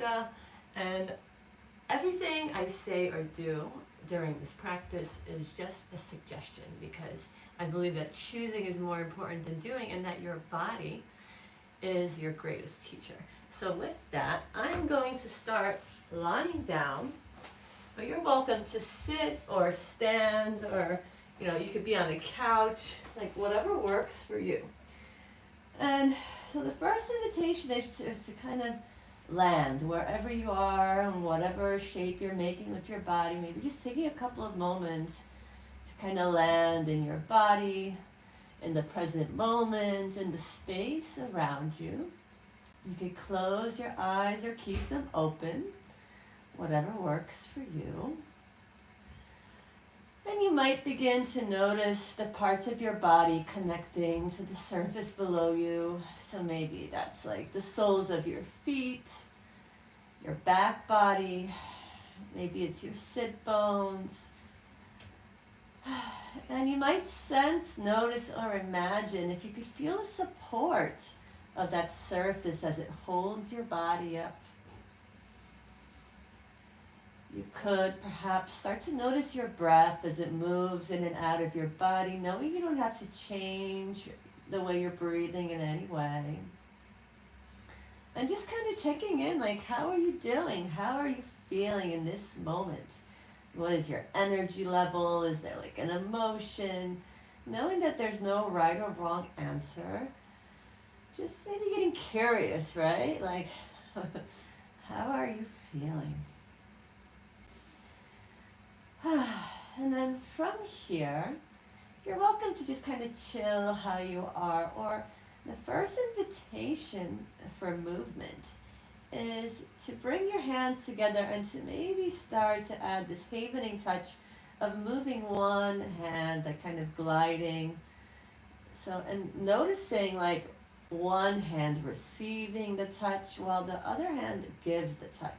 yoga, and everything I say or do during this practice is just a suggestion, because I believe that choosing is more important than doing, and that your body is your greatest teacher. So with that, I'm going to start lying down, but you're welcome to sit or stand, or you could be on a couch, like whatever works for you. And so the first invitation is to kind of land wherever you are, and whatever shape you're making with your body. Maybe just taking a couple of moments to kind of land in your body, in the present moment, in the space around you. You could close your eyes or keep them open, whatever works for you. And you might begin to notice the parts of your body connecting to the surface below you. So maybe that's like the soles of your feet, your back body, maybe it's your sit bones. And you might sense, notice, or imagine if you could feel the support of that surface as it holds your body up. You could perhaps start to notice your breath as it moves in and out of your body, knowing you don't have to change the way you're breathing in any way. And just kind of checking in, like, how are you doing? How are you feeling in this moment? What is your energy level? Is there like an emotion? Knowing that there's no right or wrong answer. Just maybe getting curious, right? Like, how are you feeling? And then from here, you're welcome to just kind of chill how you are. Or the first invitation for movement is to bring your hands together and to maybe start to add this havening touch of moving one hand, like kind of gliding. So, and noticing like one hand receiving the touch while the other hand gives the touch.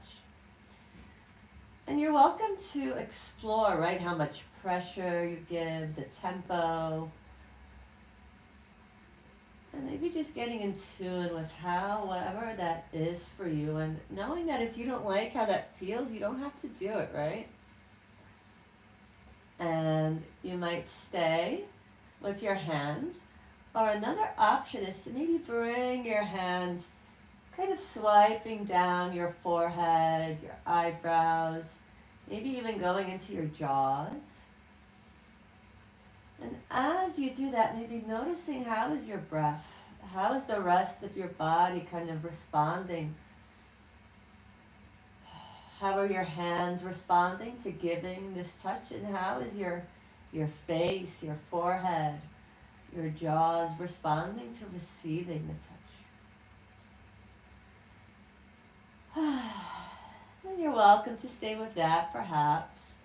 And you're welcome to explore, right, how much pressure you give, the tempo, and maybe just getting in tune with whatever that is for you, and knowing that if you don't like how that feels, you don't have to do it, right? And you might stay with your hands, or another option is to maybe bring your hands kind of swiping down your forehead, your eyebrows, maybe even going into your jaws. And as you do that, maybe noticing how is your breath, how is the rest of your body kind of responding? How are your hands responding to giving this touch? And how is your face, your forehead, your jaws responding to receiving the touch? And you're welcome to stay with that, perhaps,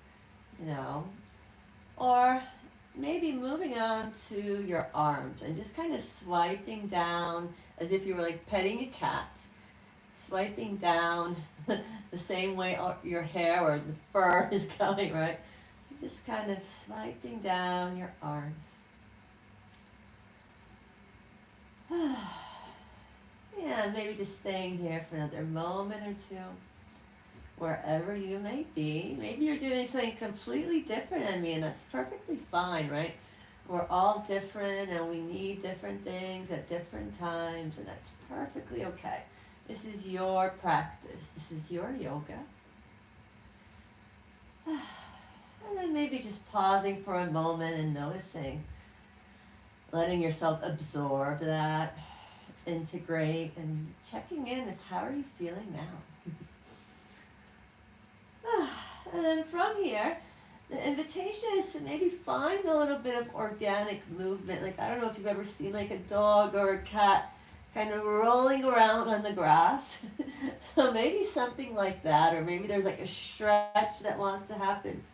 or maybe moving on to your arms and just kind of swiping down as if you were like petting a cat, swiping down the same way your hair or the fur is going, right? So just kind of swiping down your arms. Yeah, maybe just staying here for another moment or two, wherever you may be. Maybe you're doing something completely different than me, and that's perfectly fine, right? We're all different, and we need different things at different times, and that's perfectly okay. This is your practice. This is your yoga. And then maybe just pausing for a moment and noticing, letting yourself absorb that, integrate, and checking in with how are you feeling now. And then from here, the invitation is to maybe find a little bit of organic movement. Like, I don't know if you've ever seen like a dog or a cat kind of rolling around on the grass. So maybe something like that, or maybe there's like a stretch that wants to happen.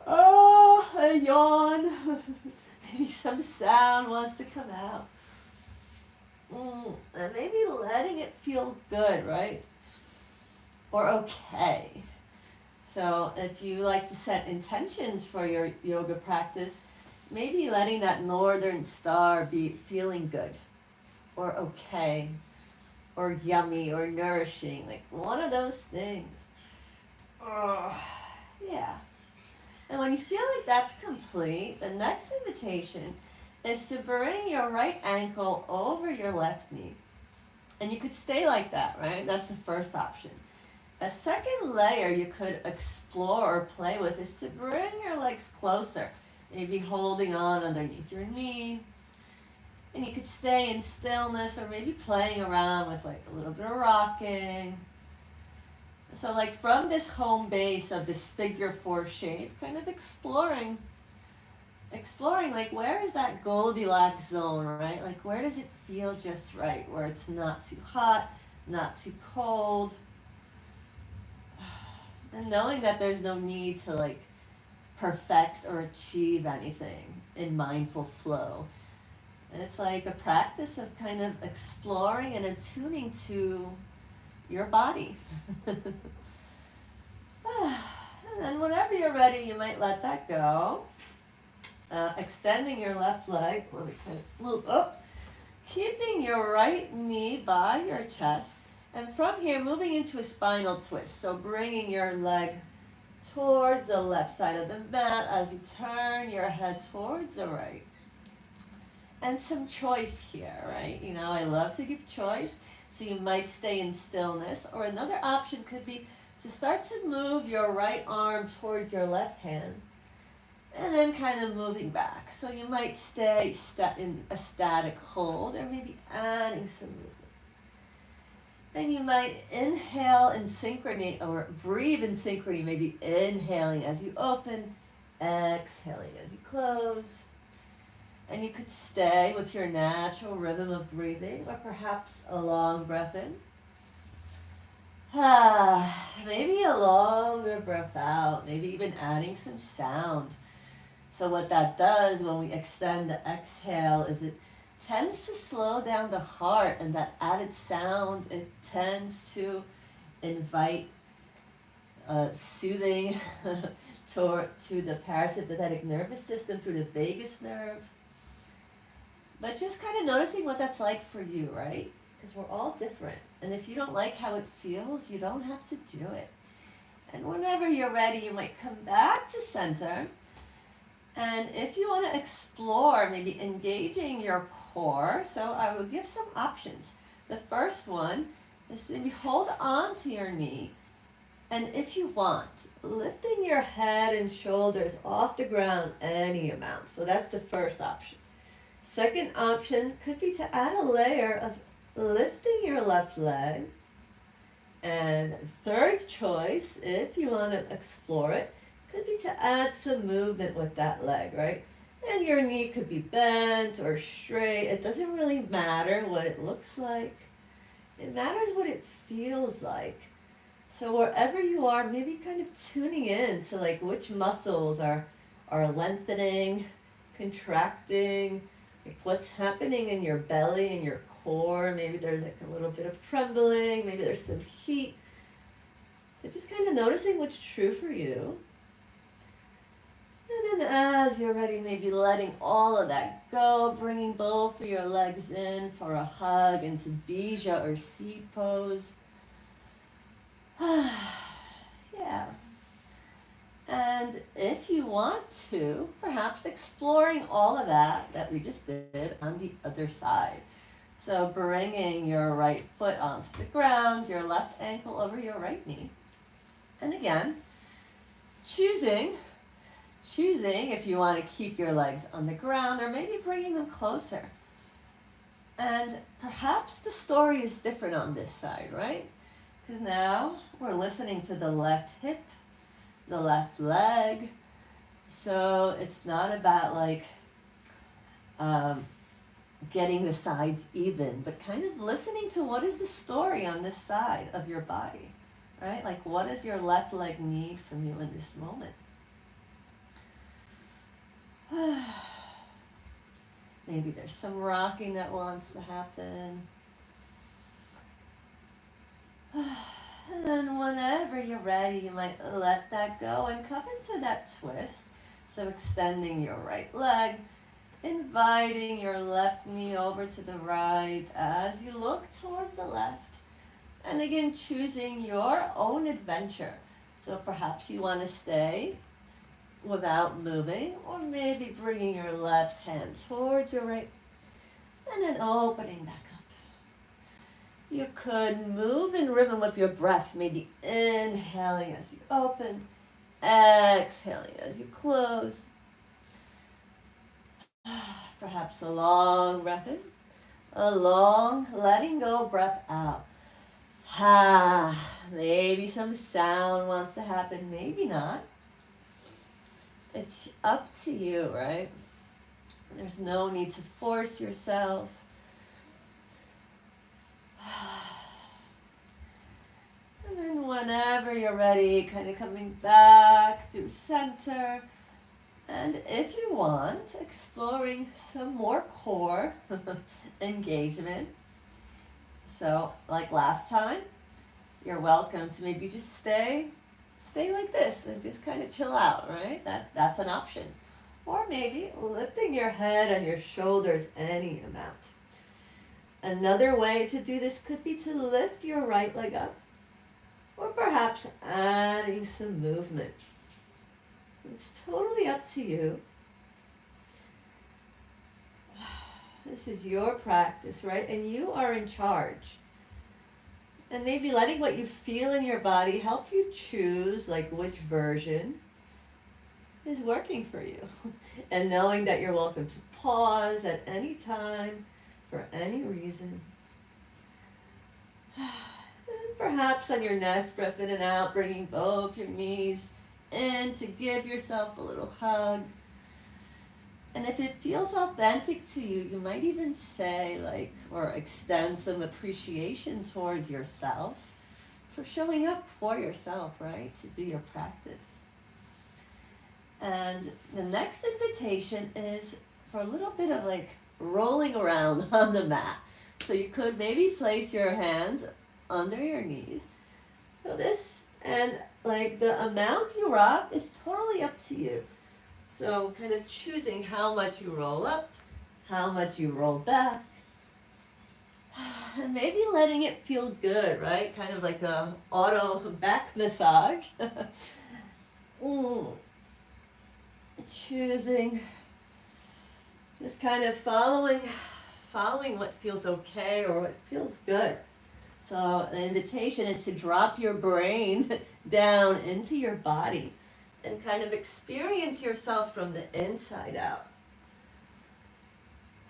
Oh, a yawn. Maybe some sound wants to come out. And maybe letting it feel good, right? Or okay. So if you like to set intentions for your yoga practice, maybe letting that northern star be feeling good or okay. or yummy or nourishing, like one of those things. Oh, yeah. And when you feel like that's complete, the next invitation is to bring your right ankle over your left knee. And you could stay like that, right? That's the first option. A second layer you could explore or play with is to bring your legs closer. Maybe holding on underneath your knee. And you could stay in stillness or maybe playing around with like a little bit of rocking. So like from this home base of this figure 4 shape, kind of exploring like where is that Goldilocks zone, right? Like where does it feel just right, where it's not too hot, not too cold. And knowing that there's no need to like perfect or achieve anything in mindful flow. And it's like a practice of kind of exploring and attuning to your body. And then whenever you're ready, you might let that go. Extending your left leg. Let me kind of move up. Keeping your right knee by your chest. And from here, moving into a spinal twist. So bringing your leg towards the left side of the mat as you turn your head towards the right. And some choice here, right? You know, I love to give choice. So you might stay in stillness. Or another option could be to start to move your right arm towards your left hand. And then kind of moving back. So you might stay in a static hold or maybe adding some movement. And you might inhale in synchrony or breathe in synchrony, maybe inhaling as you open, exhaling as you close. And you could stay with your natural rhythm of breathing or perhaps a long breath in. Maybe a longer breath out, maybe even adding some sound. So what that does when we extend the exhale is it tends to slow down the heart, and that added sound, it tends to invite soothing to the parasympathetic nervous system through the vagus nerve. But just kind of noticing what that's like for you, right? Because we're all different. And if you don't like how it feels, you don't have to do it. And whenever you're ready, you might come back to center. And if you want to explore maybe engaging your core, so I will give some options. The first one is to hold on to your knee. And if you want, lifting your head and shoulders off the ground any amount. So that's the first option. Second option could be to add a layer of lifting your left leg. And third choice, if you want to explore it, could be to add some movement with that leg, right? And your knee could be bent or straight. It doesn't really matter what it looks like. It matters what it feels like. So wherever you are, maybe kind of tuning in to like which muscles are lengthening, contracting, like what's happening in your belly and your core. Maybe there's like a little bit of trembling, maybe there's some heat. So just kind of noticing what's true for you. And then as you're ready, maybe letting all of that go, bringing both of your legs in for a hug into Bija or seed pose. Yeah. And if you want to, perhaps exploring all of that we just did on the other side. So bringing your right foot onto the ground, your left ankle over your right knee. And again, choosing if you want to keep your legs on the ground or maybe bringing them closer. And perhaps the story is different on this side, right? Because now we're listening to the left hip, the left leg. So it's not about like getting the sides even, but kind of listening to what is the story on this side of your body, right? Like what does your left leg need from you in this moment? Maybe there's some rocking that wants to happen. And then whenever you're ready, you might let that go and come into that twist. So extending your right leg, inviting your left knee over to the right as you look towards the left. And again, choosing your own adventure. So perhaps you want to stay without moving, or maybe bringing your left hand towards your right, and then opening back up. You could move in rhythm with your breath, maybe inhaling as you open, exhaling as you close. Perhaps a long breath in, a long letting go breath out. Maybe some sound wants to happen, maybe not. It's up to you, right? There's no need to force yourself. And then whenever you're ready, kind of coming back through center. And if you want, exploring some more core engagement. So, like last time, you're welcome to maybe just stay like this and just kind of chill out, right? That's an option. Or maybe lifting your head and your shoulders any amount. Another way to do this could be to lift your right leg up, or perhaps adding some movement. It's totally up to you. This is your practice, right? And you are in charge. And maybe letting what you feel in your body help you choose like which version is working for you. And knowing that you're welcome to pause at any time for any reason. And perhaps on your next breath in and out, bringing both your knees in to give yourself a little hug. And if it feels authentic to you, you might even say like, or extend some appreciation towards yourself for showing up for yourself, right? To do your practice. And the next invitation is for a little bit of like rolling around on the mat. So you could maybe place your hands under your knees. So this, and like the amount you rock is totally up to you. So kind of choosing how much you roll up, how much you roll back, and maybe letting it feel good, right? Kind of like a auto back massage. Choosing, just kind of following what feels okay or what feels good. So the invitation is to drop your brain down into your body and kind of experience yourself from the inside out.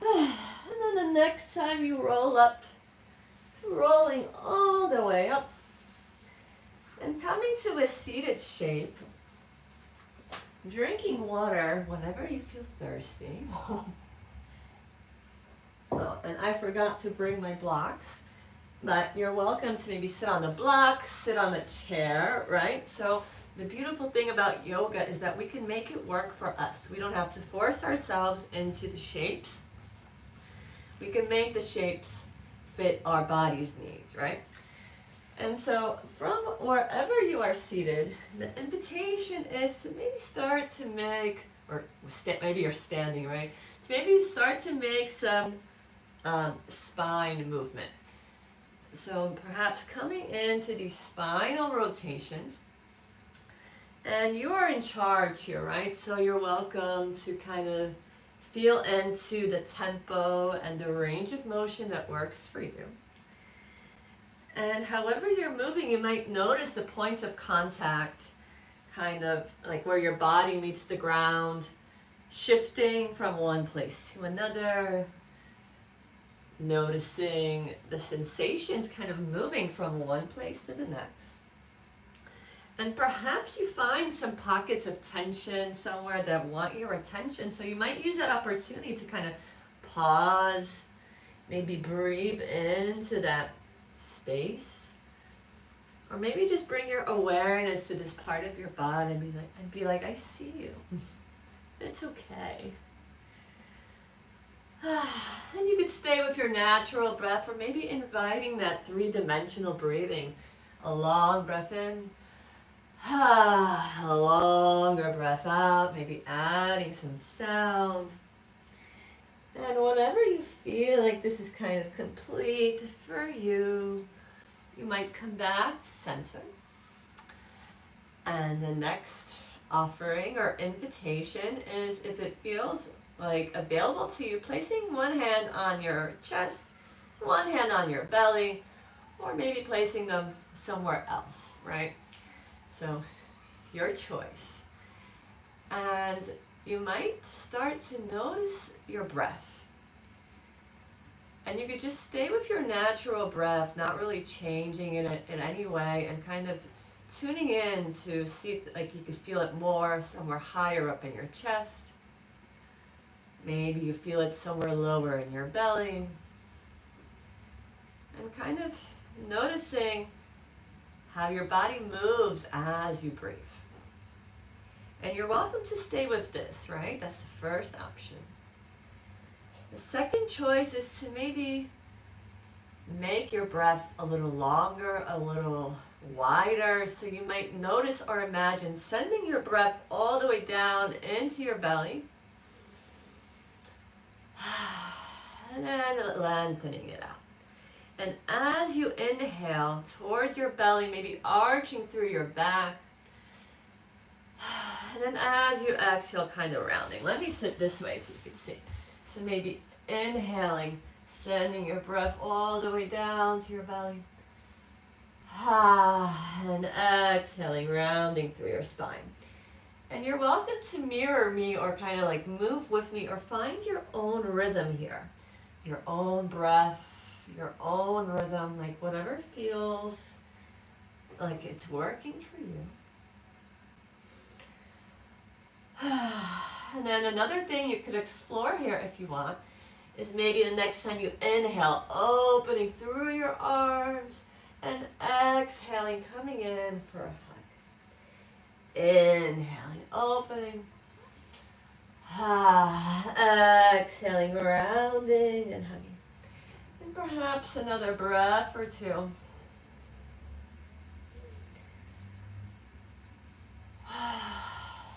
And then the next time you roll up, rolling all the way up and coming to a seated shape, drinking water whenever you feel thirsty. Oh, and I forgot to bring my blocks, but you're welcome to maybe sit on the blocks, sit on the chair, right? So the beautiful thing about yoga is that we can make it work for us. We don't have to force ourselves into the shapes. We can make the shapes fit our body's needs, right? And so from wherever you are seated, the invitation is to maybe start to make, or maybe you're standing, right? To maybe start to make some spine movement. So perhaps coming into these spinal rotations. And you are in charge here, right? So you're welcome to kind of feel into the tempo and the range of motion that works for you. And however you're moving, you might notice the points of contact, kind of like where your body meets the ground, shifting from one place to another, noticing the sensations kind of moving from one place to the next. And perhaps you find some pockets of tension somewhere that want your attention, so you might use that opportunity to kind of pause, maybe breathe into that space, or maybe just bring your awareness to this part of your body and be like, I see you. It's okay. And you could stay with your natural breath, or maybe inviting that three-dimensional breathing. A long breath in, a longer breath out, maybe adding some sound. And whenever you feel like this is kind of complete for you, you might come back to center. And the next offering or invitation is, if it feels like available to you, placing one hand on your chest, one hand on your belly, or maybe placing them somewhere else, right? So your choice. And you might start to notice your breath. And you could just stay with your natural breath, not really changing it in any way, and kind of tuning in to see if like you could feel it more somewhere higher up in your chest. Maybe you feel it somewhere lower in your belly. And kind of noticing how your body moves as you breathe. And you're welcome to stay with this, right? That's the first option. The second choice is to maybe make your breath a little longer, a little wider. So you might notice or imagine sending your breath all the way down into your belly. And then lengthening it out. And as you inhale towards your belly, maybe arching through your back. And then as you exhale, kind of rounding. Let me sit this way so you can see. So maybe inhaling, sending your breath all the way down to your belly. And exhaling, rounding through your spine. And you're welcome to mirror me or kind of like move with me or find your own rhythm here. Your own breath, your own rhythm, like whatever feels like it's working for you. And then another thing you could explore here if you want is maybe the next time you inhale, opening through your arms and exhaling, coming in for a hug. Inhaling, opening. Exhaling, rounding and hugging. And perhaps another breath or two.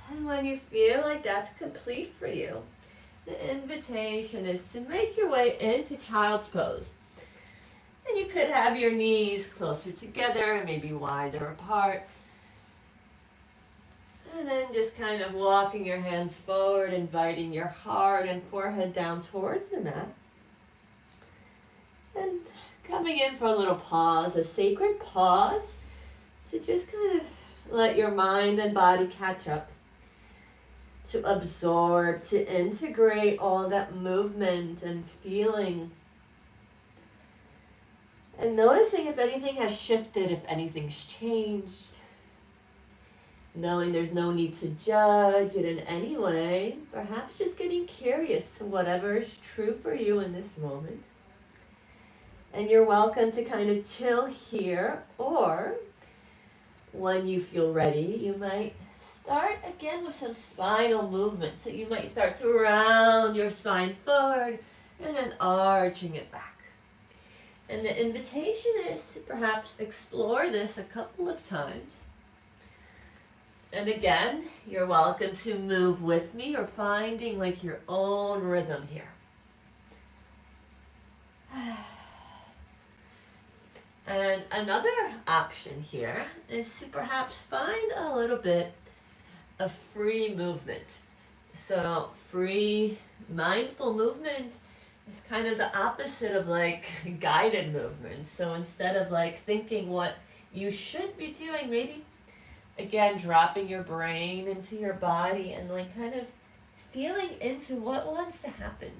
And when you feel like that's complete for you, the invitation is to make your way into child's pose. And you could have your knees closer together and maybe wider apart. And then just kind of walking your hands forward, inviting your heart and forehead down towards the mat. And coming in for a little pause, a sacred pause, to just kind of let your mind and body catch up, to absorb, to integrate all that movement and feeling. And noticing if anything has shifted, if anything's changed. Knowing there's no need to judge it in any way. Perhaps just getting curious to whatever is true for you in this moment. And you're welcome to kind of chill here, or when you feel ready, you might start again with some spinal movement. So you might start to round your spine forward and then arching it back. And the invitation is to perhaps explore this a couple of times. And again, you're welcome to move with me or finding like your own rhythm here. And another option here is to perhaps find a little bit of free movement. So free mindful movement is kind of the opposite of like guided movement. So instead of like thinking what you should be doing, maybe again dropping your brain into your body and like kind of feeling into what wants to happen.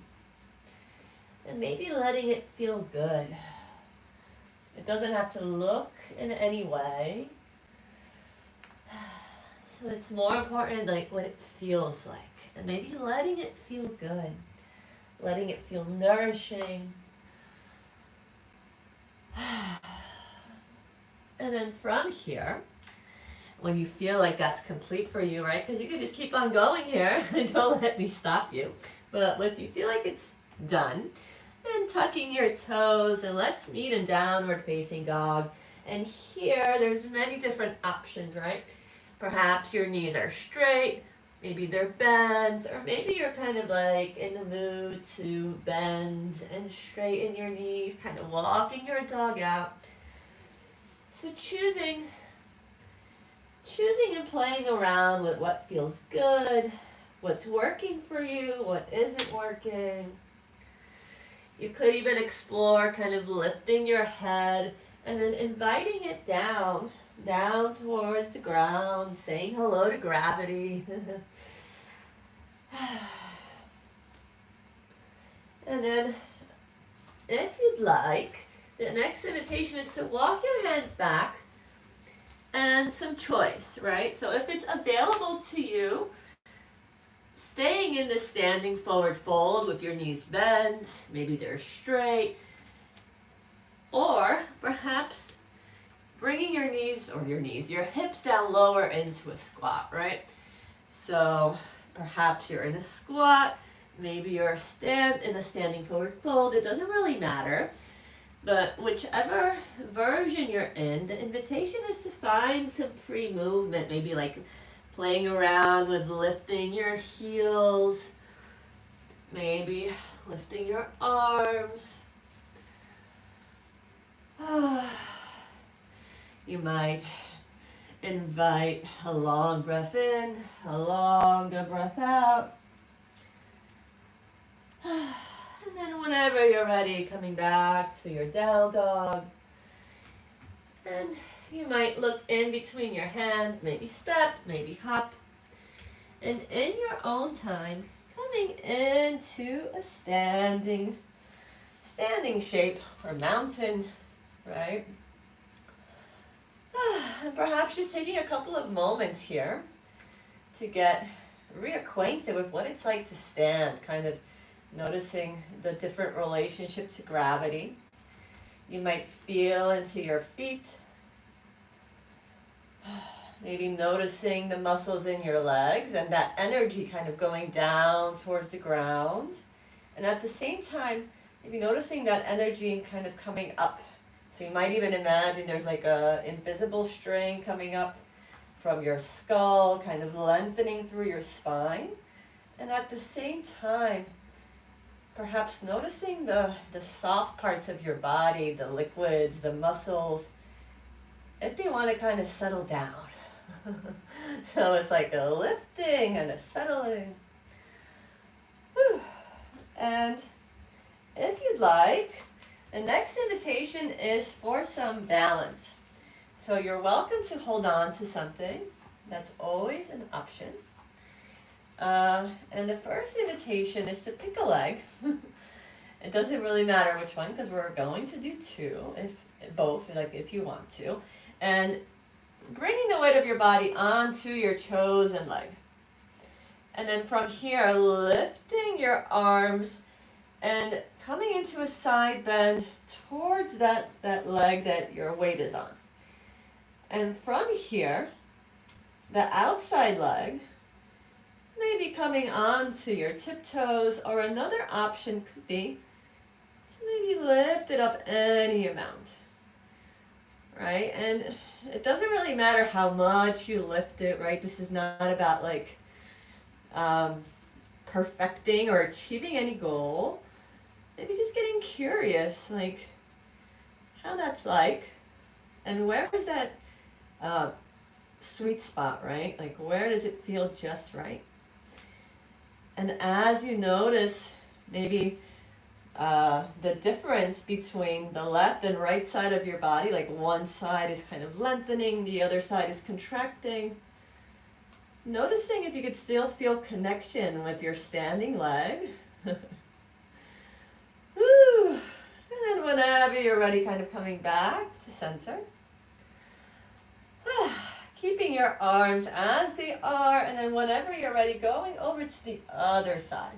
And maybe letting it feel good. It doesn't have to look in any way. So it's more important like what it feels like. And maybe letting it feel good. Letting it feel nourishing. And then from here, when you feel like that's complete for you, right? Because you could just keep on going here and don't let me stop you. But if you feel like it's done, and tucking your toes, and let's meet in downward facing dog. And here, there's many different options, right? Perhaps your knees are straight, Maybe they're bent, or maybe you're kind of like in the mood to bend and straighten your knees, kind of walking your dog out. So choosing and playing around with what feels good, what's working for you, what isn't working. You could even explore kind of lifting your head and then inviting it down towards the ground, saying hello to gravity. And then, if you'd like, the next invitation is to walk your hands back and some choice, right? So if it's available to you, staying in the standing forward fold with your knees bent, maybe they're straight, or perhaps bringing your hips down lower into a squat, right? So perhaps you're in a squat, maybe you're in a standing forward fold, it doesn't really matter. But whichever version you're in, the invitation is to find some free movement, maybe like playing around with lifting your heels, maybe lifting your arms. You might invite a long breath in, a longer breath out. And then whenever you're ready, coming back to your down dog. And you might look in between your hands, maybe step, maybe hop. And in your own time, coming into a standing shape or mountain, right? And perhaps just taking a couple of moments here to get reacquainted with what it's like to stand, kind of noticing the different relationship to gravity. You might feel into your feet, maybe noticing the muscles in your legs and that energy kind of going down towards the ground. And at the same time, maybe noticing that energy kind of coming up. So you might even imagine there's like a invisible string coming up from your skull, kind of lengthening through your spine. And at the same time, perhaps noticing the soft parts of your body, the liquids, the muscles, if they want to kind of settle down. So it's like a lifting and a settling. Whew. And if you'd like, the next invitation is for some balance. So you're welcome to hold on to something. That's always an option. And the first invitation is to pick a leg. It doesn't really matter which one because we're going to do two, if you want to. And bringing the weight of your body onto your chosen leg. And then from here, lifting your arms and coming into a side bend towards that leg that your weight is on. And from here, the outside leg, maybe coming onto your tiptoes, or another option could be to maybe lift it up any amount, right? And it doesn't really matter how much you lift it, right? This is not about like perfecting or achieving any goal. Maybe just getting curious, like how that's like, and where is that sweet spot, right? Like where does it feel just right? And as you notice maybe the difference between the left and right side of your body, like one side is kind of lengthening, the other side is contracting, noticing if you could still feel connection with your standing leg. Woo. And then whenever you're ready, kind of coming back to center. Keeping your arms as they are, and then whenever you're ready, going over to the other side.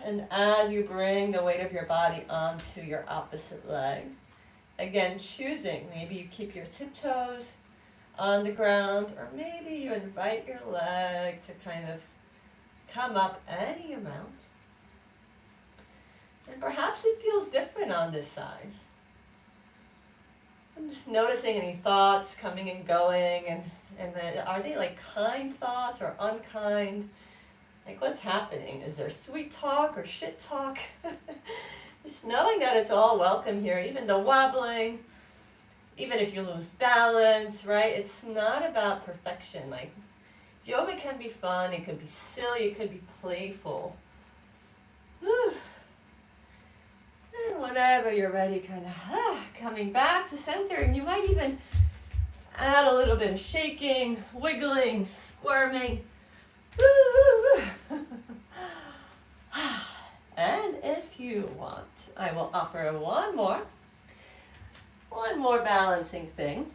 And as you bring the weight of your body onto your opposite leg, again choosing, maybe you keep your tiptoes on the ground, or maybe you invite your leg to kind of come up any amount. And perhaps it feels different on this side. And noticing any thoughts coming and going, and And then are they like kind thoughts or unkind? Like what's happening? Is there sweet talk or shit talk? Just knowing that it's all welcome here, even the wobbling, even if you lose balance, right? It's not about perfection. Like yoga can be fun, it can be silly, it can be playful. Whew. And whenever you're ready, kind of coming back to center, and you might even add a little bit of shaking, wiggling, squirming. And if you want, I will offer one more balancing thing.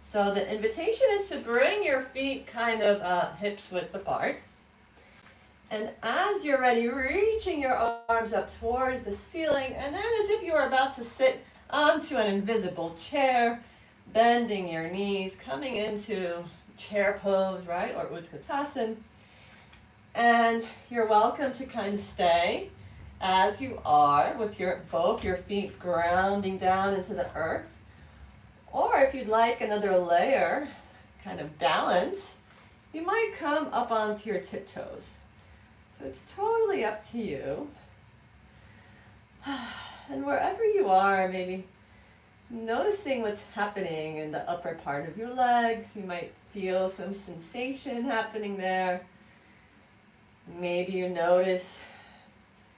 So the invitation is to bring your feet kind of hips width apart. And as you're ready, reaching your arms up towards the ceiling, and then as if you were about to sit onto an invisible chair, bending your knees, coming into chair pose, right, or Utkatasana. And you're welcome to kind of stay as you are with both your feet grounding down into the earth. Or if you'd like another layer, kind of balance, you might come up onto your tiptoes. So it's totally up to you. And wherever you are, maybe noticing what's happening in the upper part of your legs. You might feel some sensation happening there. Maybe you notice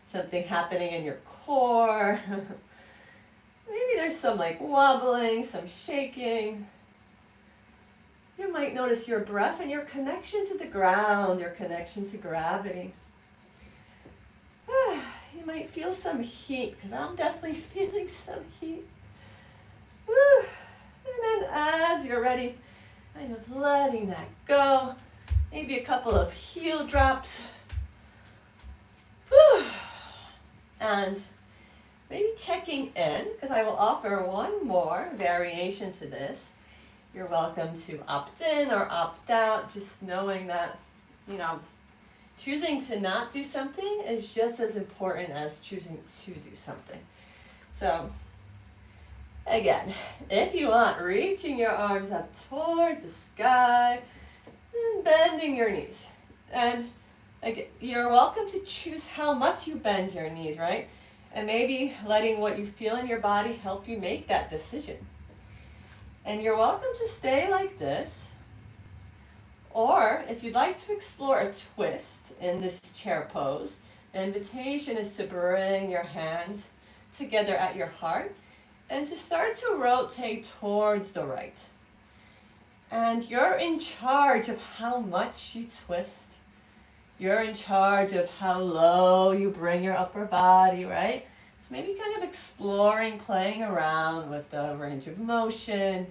something happening in your core. Maybe there's some like wobbling, some shaking. You might notice your breath and your connection to the ground, your connection to gravity. You might feel some heat, because I'm definitely feeling some heat. And then as you're ready, kind of letting that go. Maybe a couple of heel drops. And maybe checking in, because I will offer one more variation to this. You're welcome to opt in or opt out, just knowing that, choosing to not do something is just as important as choosing to do something. So, again, if you want, reaching your arms up towards the sky and bending your knees. And again, you're welcome to choose how much you bend your knees, right? And maybe letting what you feel in your body help you make that decision. And you're welcome to stay like this. Or if you'd like to explore a twist in this chair pose, the invitation is to bring your hands together at your heart and to start to rotate towards the right. And you're in charge of how much you twist. You're in charge of how low you bring your upper body, right? So maybe kind of exploring, playing around with the range of motion.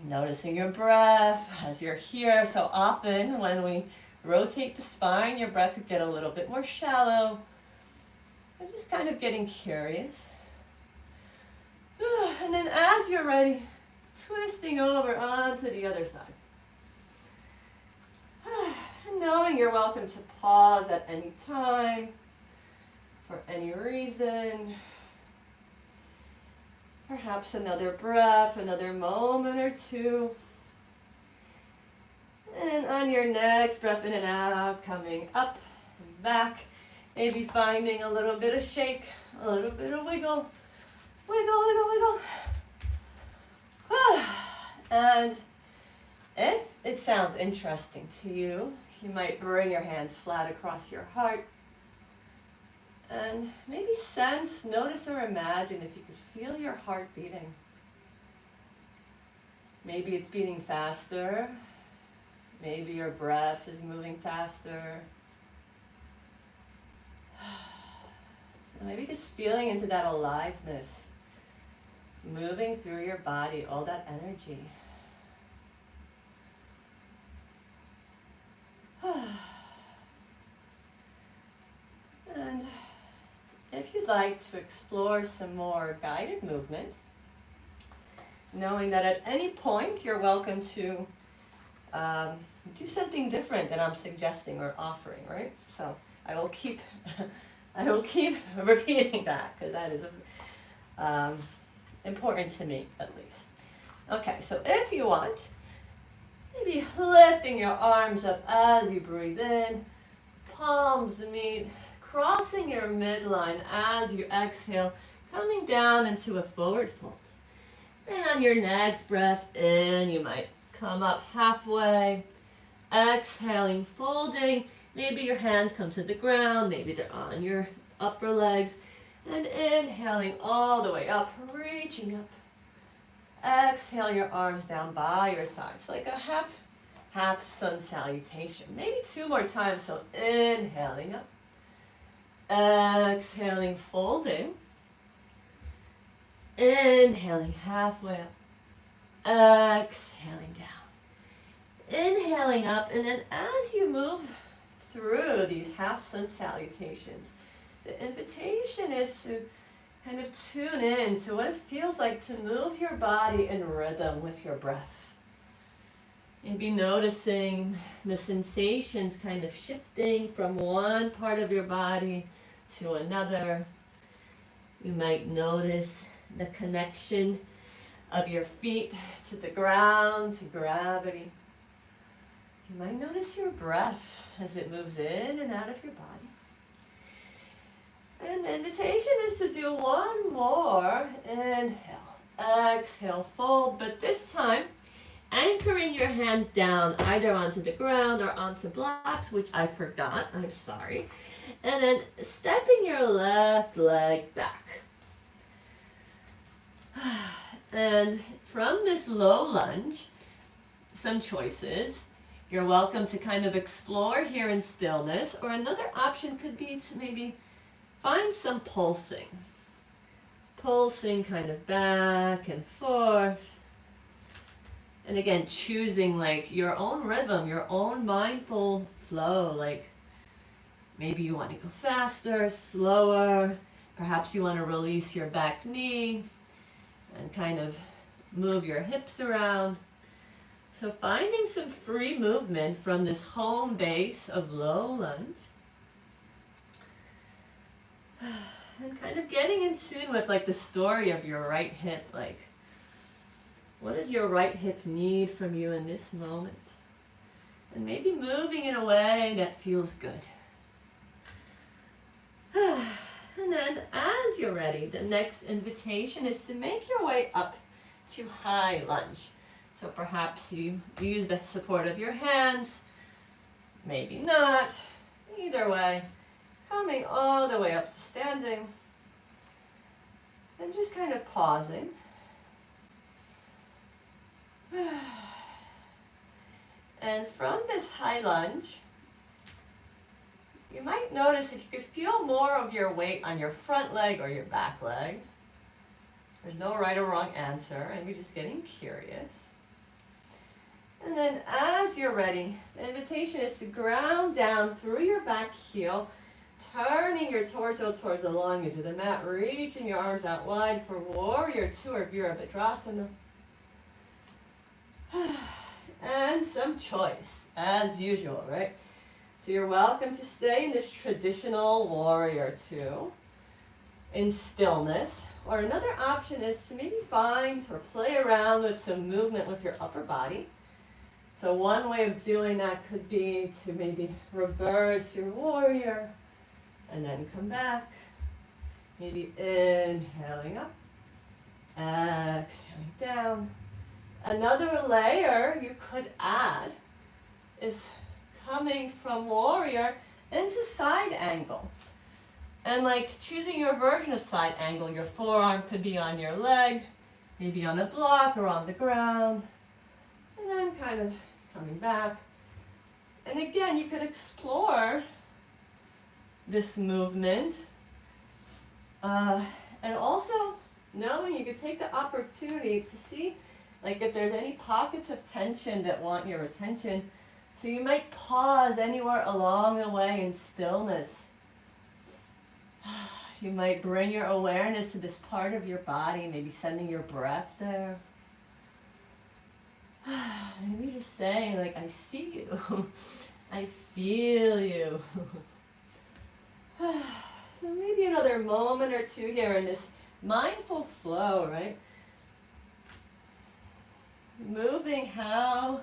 Noticing your breath as you're here. So often when we rotate the spine, your breath could get a little bit more shallow. And just kind of getting curious. And then as you're ready, twisting over onto the other side. And knowing you're welcome to pause at any time, for any reason. Perhaps another breath, another moment or two. And on your next breath in and out, coming up and back. Maybe finding a little bit of shake, a little bit of wiggle. Wiggle, wiggle, wiggle. And if it sounds interesting to you, you might bring your hands flat across your heart. And maybe sense, notice, or imagine if you could feel your heart beating. Maybe it's beating faster. Maybe your breath is moving faster. And maybe just feeling into that aliveness, moving through your body, all that energy. And if you'd like to explore some more guided movement, knowing that at any point you're welcome to do something different than I'm suggesting or offering, right? So I will keep repeating that, because that is important to me at least. Okay, so if you want, maybe lifting your arms up as you breathe in, palms meet, crossing your midline as you exhale, coming down into a forward fold. And on your next breath in, you might come up halfway, exhaling, folding. Maybe your hands come to the ground, maybe they're on your upper legs, and inhaling all the way up, reaching up. Exhale your arms down by your sides, like a half sun salutation. Maybe 2 more times, so inhaling up. Exhaling, folding. Inhaling halfway up. Exhaling down. Inhaling up, and then as you move through these half sun salutations, the invitation is to kind of tune in to what it feels like to move your body in rhythm with your breath. Maybe noticing the sensations kind of shifting from one part of your body to another. You might notice the connection of your feet to the ground, to gravity. You might notice your breath as it moves in and out of your body. And the invitation is to do one more. Inhale, exhale, fold, but this time anchoring your hands down either onto the ground or onto blocks, which I forgot, I'm sorry. And then stepping your left leg back. And from this low lunge, some choices. You're welcome to kind of explore here in stillness, or another option could be to maybe find some pulsing. Pulsing kind of back and forth. And again, choosing like your own rhythm, your own mindful flow. Like maybe you want to go faster, slower. Perhaps you want to release your back knee and kind of move your hips around. So finding some free movement from this home base of low lunge. And kind of getting in tune with like the story of your right hip. Like, what does your right hip need from you in this moment? And maybe moving in a way that feels good. And then as you're ready, the next invitation is to make your way up to high lunge. So perhaps you use the support of your hands, maybe not. Either way, coming all the way up to standing. And just kind of pausing. And from this high lunge, you might notice if you could feel more of your weight on your front leg or your back leg. There's no right or wrong answer, and you're just getting curious. And then as you're ready, the invitation is to ground down through your back heel, turning your torso towards the long edge of the mat, reaching your arms out wide for Warrior 2 or Virabhadrasana. And some choice, as usual, right? So you're welcome to stay in this traditional Warrior 2 in stillness. Or another option is to maybe find or play around with some movement with your upper body. So one way of doing that could be to maybe reverse your warrior and then come back. Maybe inhaling up, exhaling down. Another layer you could add is coming from warrior into side angle. And like choosing your version of side angle, your forearm could be on your leg, maybe on a block or on the ground. And then kind of coming back. And again, you could explore this movement. And also knowing you could take the opportunity to see like if there's any pockets of tension that want your attention. So you might pause anywhere along the way in stillness. You might bring your awareness to this part of your body, maybe sending your breath there. Maybe just saying, like, I see you. I feel you. So maybe another moment or two here in this mindful flow, right? moving how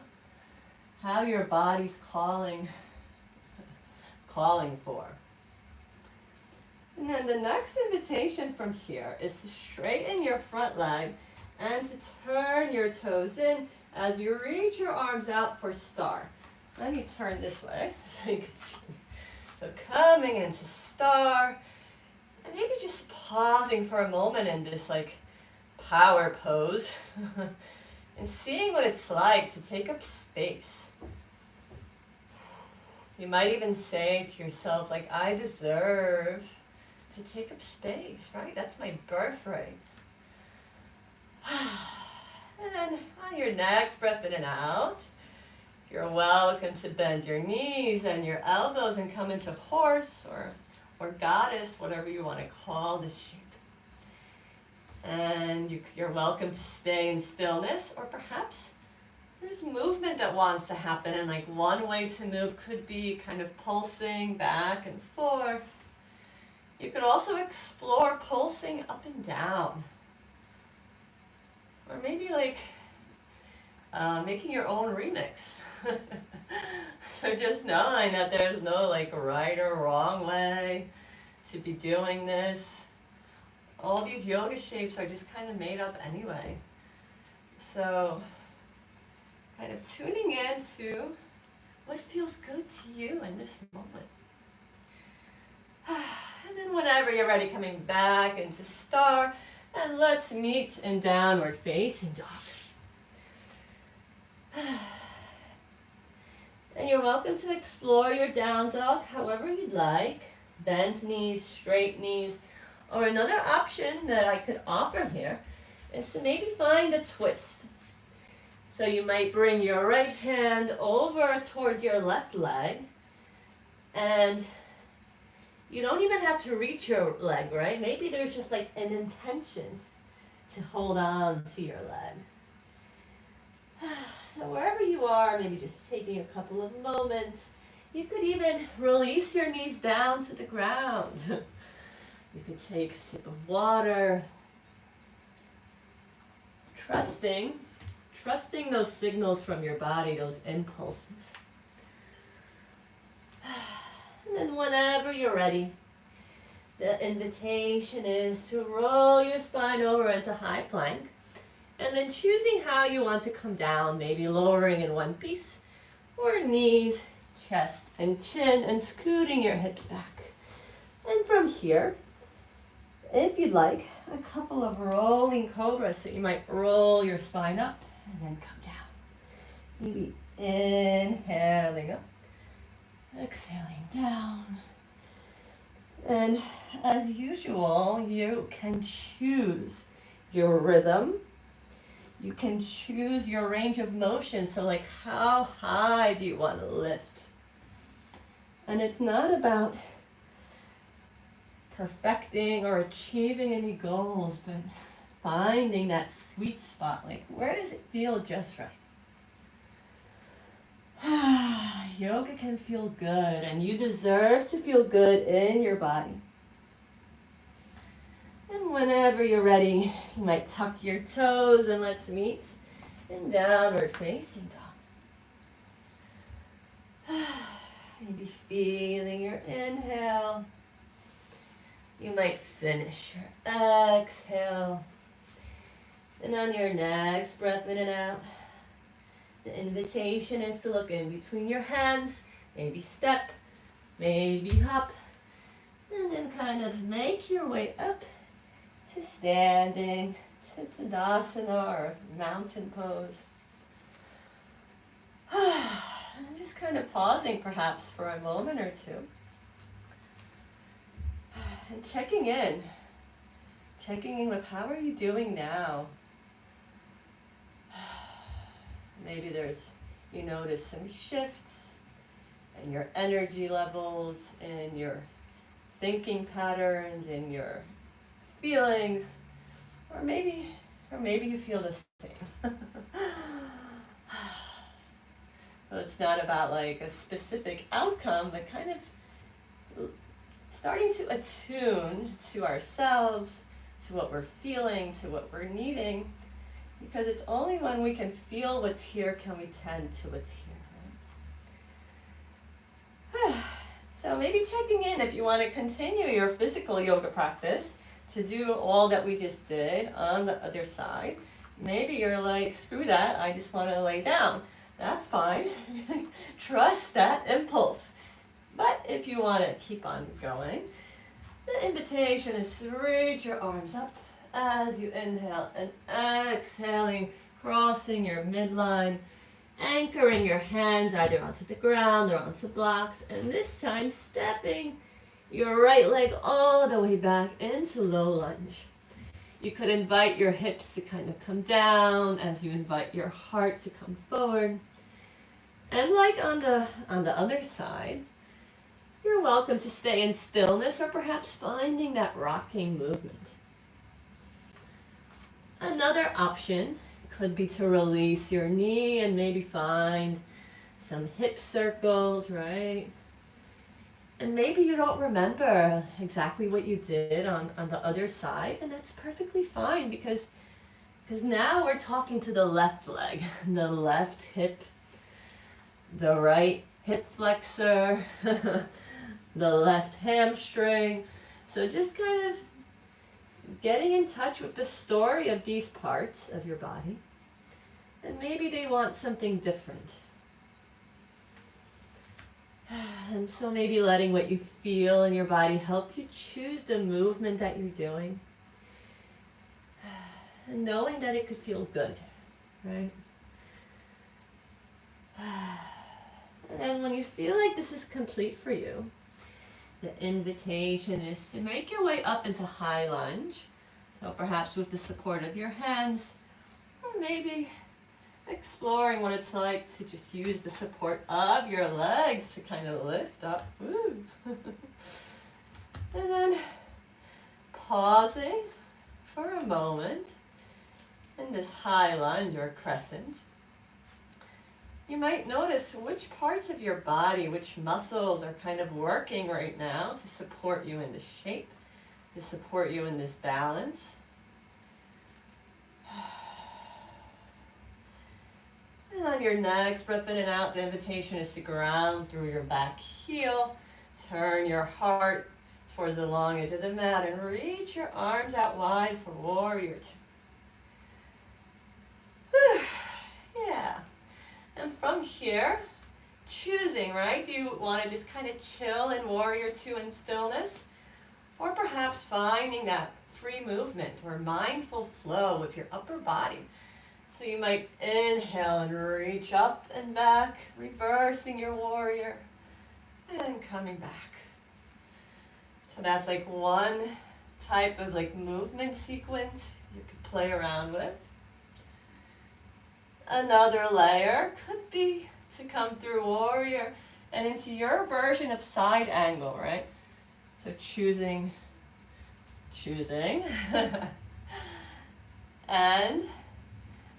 your body's calling for. And then the next invitation from here is to straighten your front leg and to turn your toes in as you reach your arms out for star. Let me turn this way so you can see. So coming into star, and maybe just pausing for a moment in this like power pose and seeing what it's like to take up space. You might even say to yourself, like, I deserve to take up space, right? That's my birthright. And then on your next breath in and out, you're welcome to bend your knees and your elbows and come into horse or goddess, whatever you want to call this shape. And you're welcome to stay in stillness, or perhaps there's movement that wants to happen, and like one way to move could be kind of pulsing back and forth. You could also explore pulsing up and down. Or maybe like making your own remix. So just knowing that there's no like right or wrong way to be doing this. All these yoga shapes are just kind of made up anyway. So kind of tuning into what feels good to you in this moment. And then whenever you're ready, coming back into star, and let's meet in downward facing dog. And you're welcome to explore your down dog however you'd like. Bent knees, straight knees, or another option that I could offer here is to maybe find a twist. So you might bring your right hand over towards your left leg, and you don't even have to reach your leg, right? Maybe there's just like an intention to hold on to your leg. So wherever you are, maybe just taking a couple of moments, you could even release your knees down to the ground. You could take a sip of water, trusting those signals from your body, those impulses. And then whenever you're ready, the invitation is to roll your spine over into high plank, and then choosing how you want to come down, maybe lowering in one piece, or knees, chest, and chin, and scooting your hips back. And from here, if you'd like, a couple of rolling cobras, so you might roll your spine up and then come down. Maybe inhaling up, exhaling down. And as usual, you can choose your rhythm. You can choose your range of motion. So like, how high do you want to lift? And it's not about perfecting or achieving any goals, but finding that sweet spot. Like, where does it feel just right? Yoga can feel good, and you deserve to feel good in your body. And whenever you're ready, you might tuck your toes, and let's meet in downward facing dog. Maybe feeling your inhale. You might finish your exhale. And on your next breath in and out, the invitation is to look in between your hands, maybe step, maybe hop, and then kind of make your way up to standing, to Tadasana or mountain pose. And just kind of pausing perhaps for a moment or two. And checking in with how are you doing now? Maybe you notice some shifts in your energy levels, in your thinking patterns, in your feelings, or maybe you feel the same. Well, it's not about like a specific outcome, but kind of starting to attune to ourselves, to what we're feeling, to what we're needing. Because it's only when we can feel what's here can we tend to what's here. Right? So maybe checking in if you want to continue your physical yoga practice to do all that we just did on the other side. Maybe you're like, screw that, I just want to lay down. That's fine. Trust that impulse. But if you want to keep on going, the invitation is to reach your arms up as you inhale and exhaling, crossing your midline, anchoring your hands either onto the ground or onto blocks, and this time stepping your right leg all the way back into low lunge. You could invite your hips to kind of come down as you invite your heart to come forward. And like on the other side, you're welcome to stay in stillness or perhaps finding that rocking movement. Another option could be to release your knee and maybe find some hip circles, right? And maybe you don't remember exactly what you did on the other side, and that's perfectly fine because now we're talking to the left leg, the left hip, the right hip flexor, the left hamstring. So just kind of getting in touch with the story of these parts of your body. And maybe they want something different. And so maybe letting what you feel in your body help you choose the movement that you're doing. And knowing that it could feel good, right? And then when you feel like this is complete for you, the invitation is to make your way up into high lunge. So perhaps with the support of your hands, or maybe exploring what it's like to just use the support of your legs to kind of lift up. Woo. And then pausing for a moment in this high lunge or crescent. You might notice which parts of your body, which muscles are kind of working right now to support you in this shape, to support you in this balance. And on your next breath in and out, the invitation is to ground through your back heel. Turn your heart towards the long edge of the mat and reach your arms out wide for warrior two. Yeah. And from here, choosing, right? Do you want to just kind of chill in warrior two in stillness? Or perhaps finding that free movement or mindful flow with your upper body. So you might inhale and reach up and back, reversing your warrior, and coming back. So that's like one type of like movement sequence you could play around with. Another layer could be to come through warrior and into your version of side angle, right? So choosing. And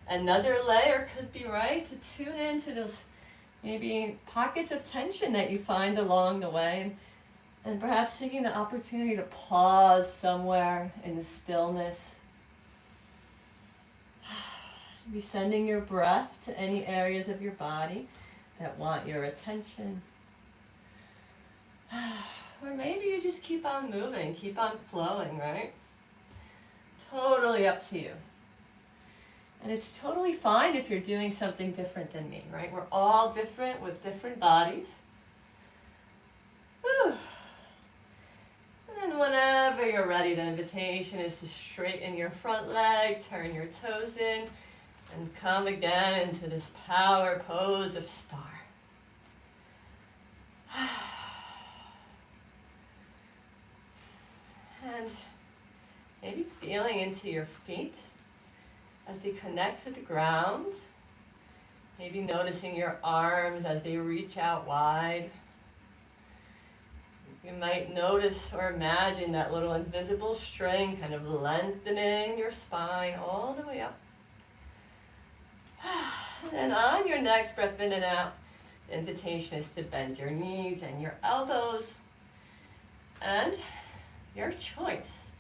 another layer could be, right, to tune into those maybe pockets of tension that you find along the way, and perhaps taking the opportunity to pause somewhere in the stillness. Be sending your breath to any areas of your body that want your attention. Or maybe you just keep on moving, keep on flowing, right? Totally up to you. And it's totally fine if you're doing something different than me, right? We're all different with different bodies. Whew. And then whenever you're ready, the invitation is to straighten your front leg, turn your toes in, and come again into this power pose of star. And maybe feeling into your feet as they connect to the ground. Maybe noticing your arms as they reach out wide. You might notice or imagine that little invisible string kind of lengthening your spine all the way up. And on your next breath in and out, the invitation is to bend your knees and your elbows. And your choice.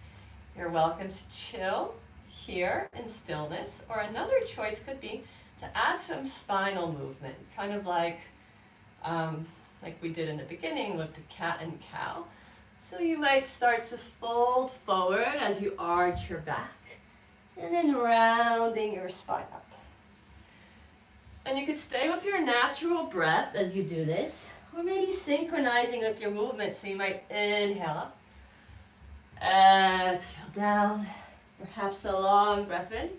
You're welcome to chill here in stillness, or another choice could be to add some spinal movement, kind of like we did in the beginning with the cat and cow. So you might start to fold forward as you arch your back, and then rounding your spine up. And you could stay with your natural breath as you do this, or maybe synchronizing with your movement. So you might inhale up, exhale down, perhaps a long breath in.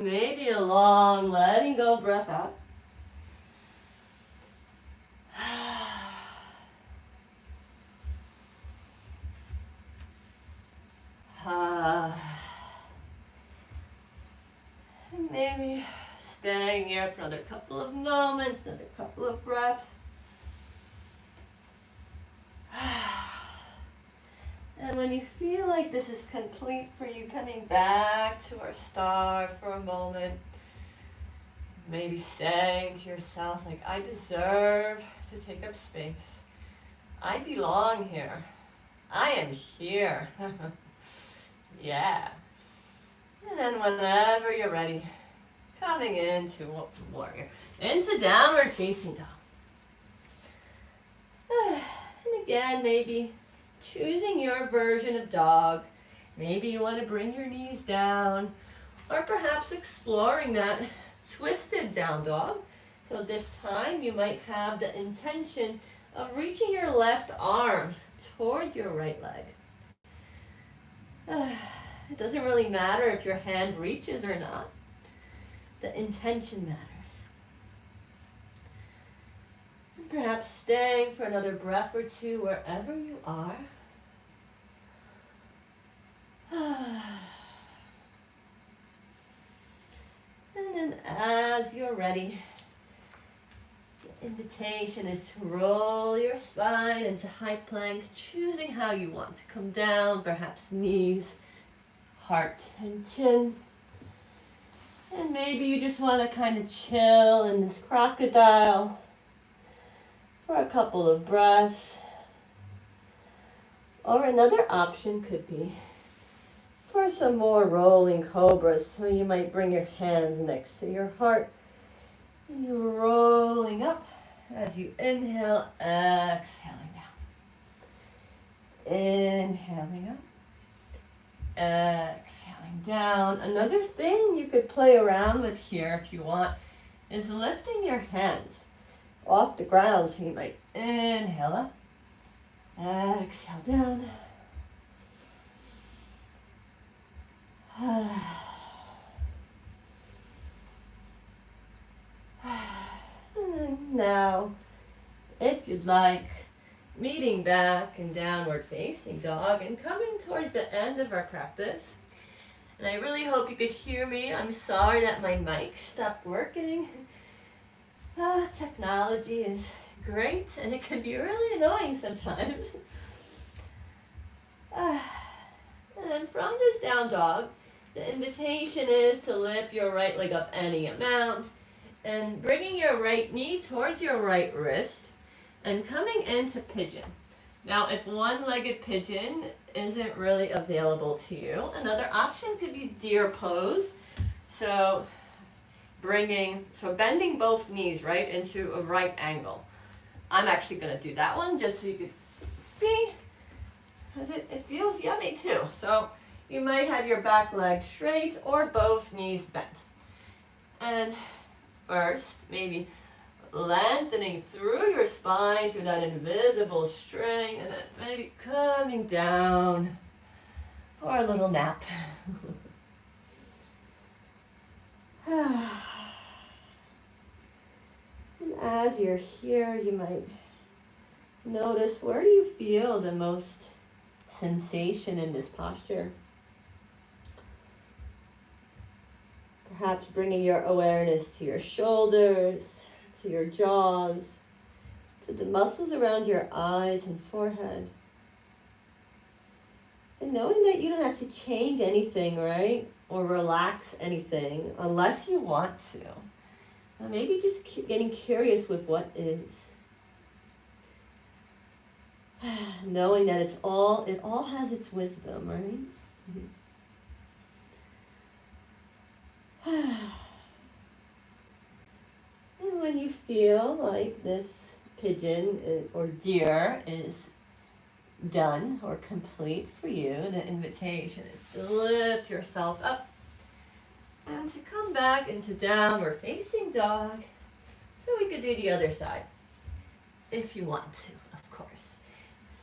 Maybe a long letting go breath out. And maybe staying here for another couple of moments, another couple of breaths. And when you feel like this is complete for you, coming back to our star for a moment, maybe saying to yourself, like, I deserve to take up space. I belong here. I am here. Yeah. And then whenever you're ready, coming into warrior, into downward facing dog. And again, maybe choosing your version of dog. Maybe you want to bring your knees down, or perhaps exploring that twisted down dog. So this time you might have the intention of reaching your left arm towards your right leg. It doesn't really matter if your hand reaches or not. The intention matters. And perhaps staying for another breath or two wherever you are. And then as you're ready, the invitation is to roll your spine into high plank, choosing how you want to come down, perhaps knees, heart tension. And maybe you just want to kind of chill in this crocodile for a couple of breaths. Or another option could be for some more rolling cobras. So you might bring your hands next to your heart. And you're rolling up as you inhale, exhaling down. Inhaling up, exhaling down. Another thing you could play around with here if you want is lifting your hands off the ground. So you might inhale up, exhale down. And then now, if you'd like, meeting back in downward facing dog and coming towards the end of our practice. And I really hope you could hear me. I'm sorry that my mic stopped working. Technology is great and it can be really annoying sometimes. And then from this down dog, the invitation is to lift your right leg up any amount and bringing your right knee towards your right wrist and coming into pigeon. Now, if one-legged pigeon isn't really available to you, another option could be deer pose. So bending both knees right into a right angle. I'm actually going to do that one just so you can see, because it feels yummy too. So you might have your back leg straight or both knees bent. And first, maybe lengthening through your spine through that invisible string, and then maybe coming down for a little nap. And as you're here, you might notice, where do you feel the most sensation in this posture? Perhaps bringing your awareness to your shoulders, to your jaws, to the muscles around your eyes and forehead. And knowing that you don't have to change anything, right? Or relax anything unless you want to. Maybe just getting curious with what is. Knowing that it all has its wisdom, right? feel like this pigeon or deer is done or complete for you, the invitation is to lift yourself up and to come back into downward facing dog. So we could do the other side if you want to, of course.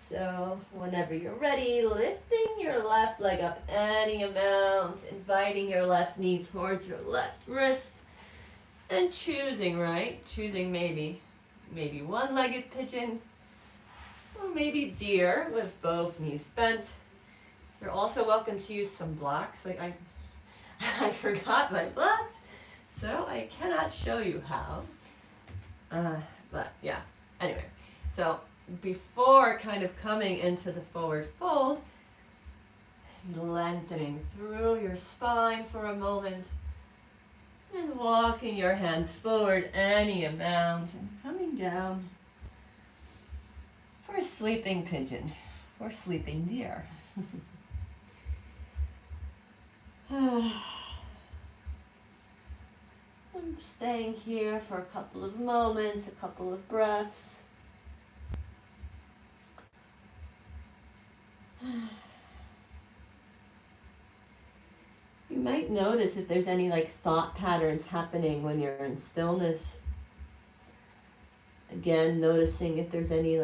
So whenever you're ready, lifting your left leg up any amount, inviting your left knee towards your left wrist, and choosing, right? Choosing maybe one-legged pigeon, or maybe deer with both knees bent. You're also welcome to use some blocks. Like I forgot my blocks, so I cannot show you how. But yeah, anyway. So before kind of coming into the forward fold, lengthening through your spine for a moment, and walking your hands forward any amount and coming down for a sleeping pigeon or sleeping deer. I'm staying here for a couple of moments, a couple of breaths. You might notice if there's any thought patterns happening when you're in stillness. Again, noticing if there's any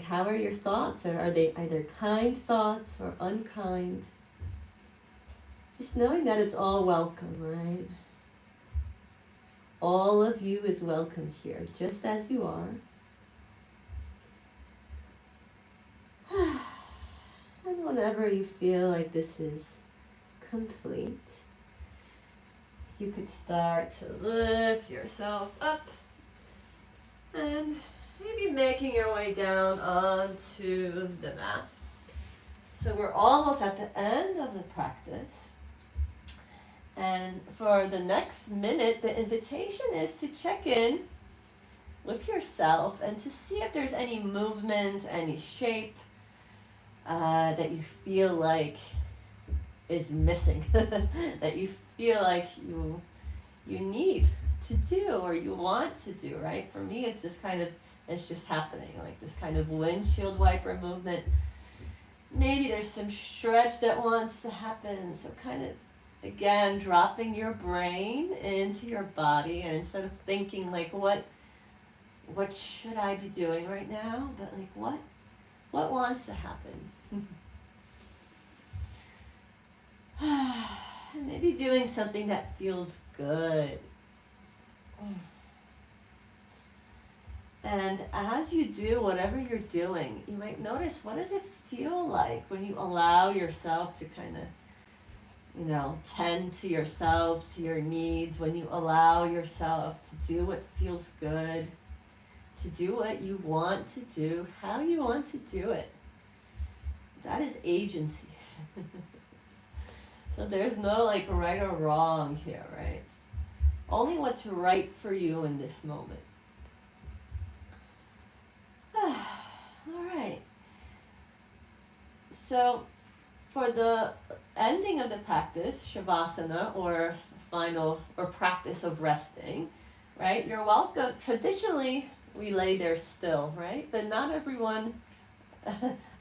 how are your thoughts? Or are they either kind thoughts or unkind? Just knowing that it's all welcome, right? All of you is welcome here, just as you are. And whenever you feel like this is complete, you could start to lift yourself up and maybe making your way down onto the mat. So we're almost at the end of the practice. And for the next minute, the invitation is to check in with yourself and to see if there's any movement, any shape that you feel like is missing, that you feel like you need to do or you want to do, right? For me, it's just happening, like this kind of windshield wiper movement. Maybe there's some stretch that wants to happen, so kind of, again, dropping your brain into your body, and instead of thinking what should I be doing right now, but what wants to happen? Maybe doing something that feels good. And as you do whatever you're doing, you might notice, what does it feel like when you allow yourself to kind of, tend to yourself, to your needs, when you allow yourself to do what feels good, to do what you want to do, how you want to do it. That is agency. So there's no right or wrong here, right? Only what's right for you in this moment. All right. So for the ending of the practice, Shavasana, or final or practice of resting, right? You're welcome. Traditionally, we lay there still, right? But not everyone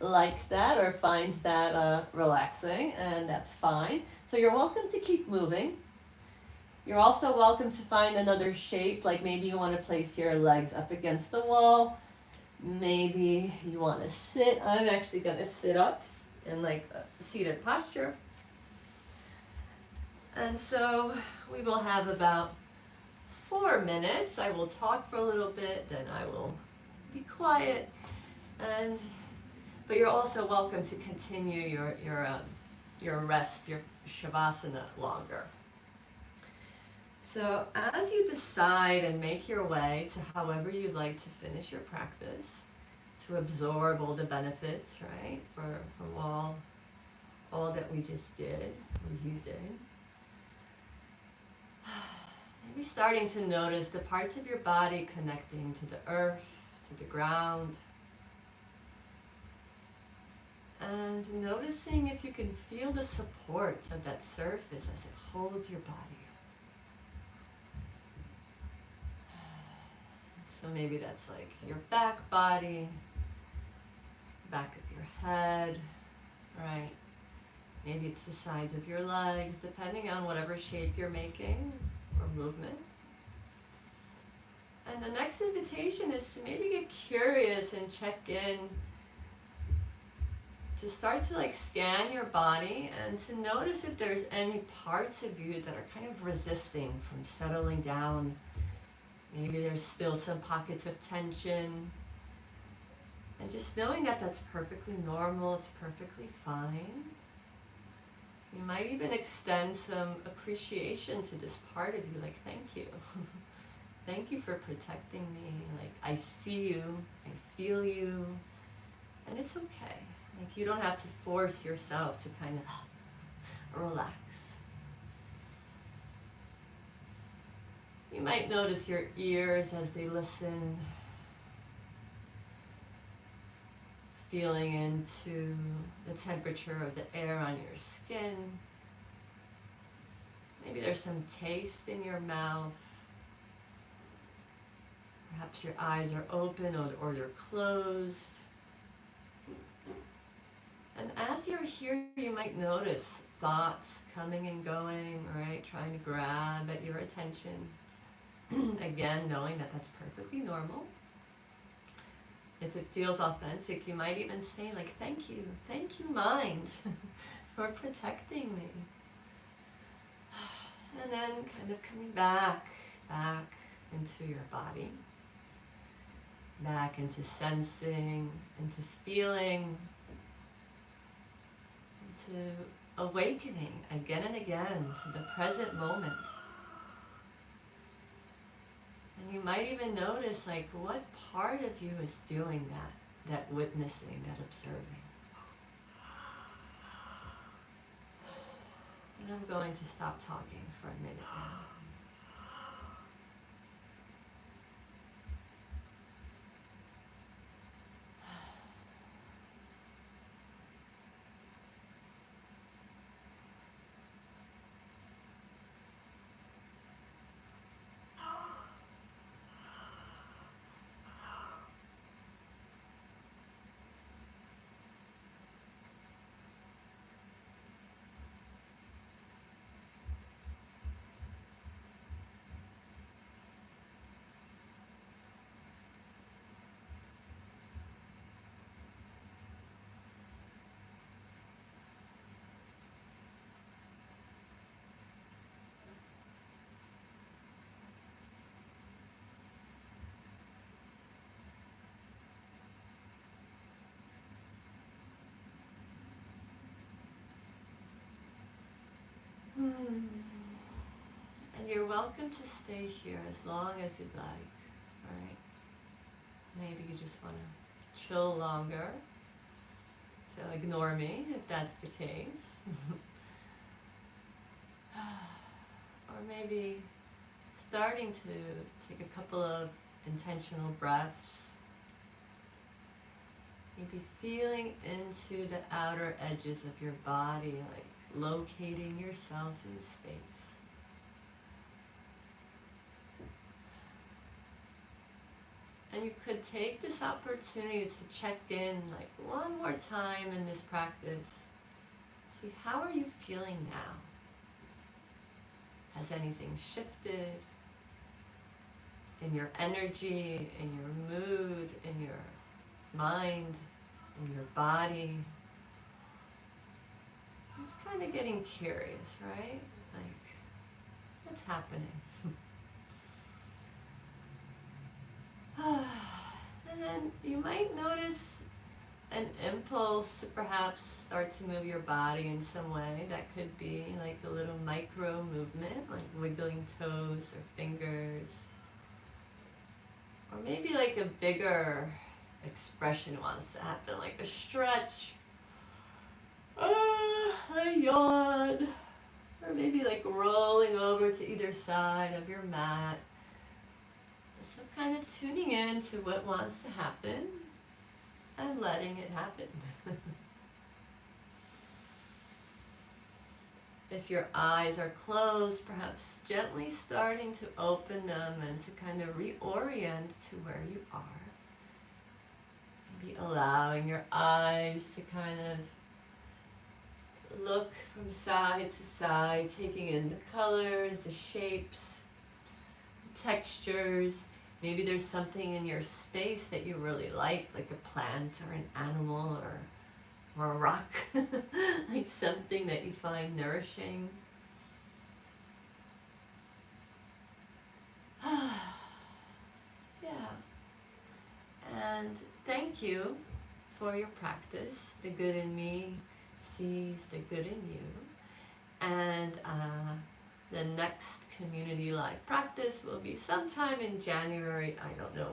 likes that or finds that relaxing, and that's fine. So you're welcome to keep moving. You're also welcome to find another shape, like maybe you want to place your legs up against the wall. Maybe you want to sit. I'm actually going to sit up in a seated posture. And so we will have about 4 minutes. I will talk for a little bit, then I will be quiet. But you're also welcome to continue your rest, your Shavasana longer. So as you decide and make your way to however you'd like to finish your practice, to absorb all the benefits, right, from all that we just did, or you did, maybe starting to notice the parts of your body connecting to the earth, to the ground, and noticing if you can feel the support of that surface as it holds your body. So maybe that's like your back body, back of your head, right? Maybe it's the sides of your legs, depending on whatever shape you're making or movement. And the next invitation is to maybe get curious and check in, to start to like scan your body and to notice if there's any parts of you that are kind of resisting from settling down. Maybe there's still some pockets of tension. And just knowing that that's perfectly normal, it's perfectly fine. You might even extend some appreciation to this part of you, like, thank you. Thank you for protecting me. Like, I see you, I feel you, and it's okay. Like, you don't have to force yourself to kind of relax. You might notice your ears as they listen, feeling into the temperature of the air on your skin. Maybe there's some taste in your mouth. Perhaps your eyes are open or they're closed. And as you're here, you might notice thoughts coming and going, right? Trying to grab at your attention. Again, knowing that that's perfectly normal. If it feels authentic, you might even say, like, thank you, mind, for protecting me. And then kind of coming back into your body, back into sensing, into feeling, into awakening again and again to the present moment. And you might even notice, like, what part of you is doing that witnessing, that observing. And I'm going to stop talking for a minute now. And you're welcome to stay here as long as you'd like, alright? Maybe you just want to chill longer, so ignore me if that's the case. Or maybe starting to take a couple of intentional breaths. Maybe feeling into the outer edges of your body, like locating yourself in space. And you could take this opportunity to check in like one more time in this practice. See, how are you feeling now? Has anything shifted in your energy, in your mood, in your mind, in your body? Just kind of getting curious, right? Like, what's happening? And then you might notice an impulse to perhaps start to move your body in some way. That could be like a little micro movement, like wiggling toes or fingers. Or maybe like a bigger expression wants to happen, like a stretch, a yawn, or maybe like rolling over to either side of your mat. So kind of tuning in to what wants to happen and letting it happen. if your eyes are closed, perhaps gently starting to open them and to kind of reorient to where you are. Maybe allowing your eyes to kind of look from side to side, taking in the colors, the shapes, the textures. Maybe there's something in your space that you really like a plant or an animal or a rock, like something that you find nourishing. Yeah. And thank you for your practice. The good in me sees the good in you. And the next community live practice will be sometime in January. I don't know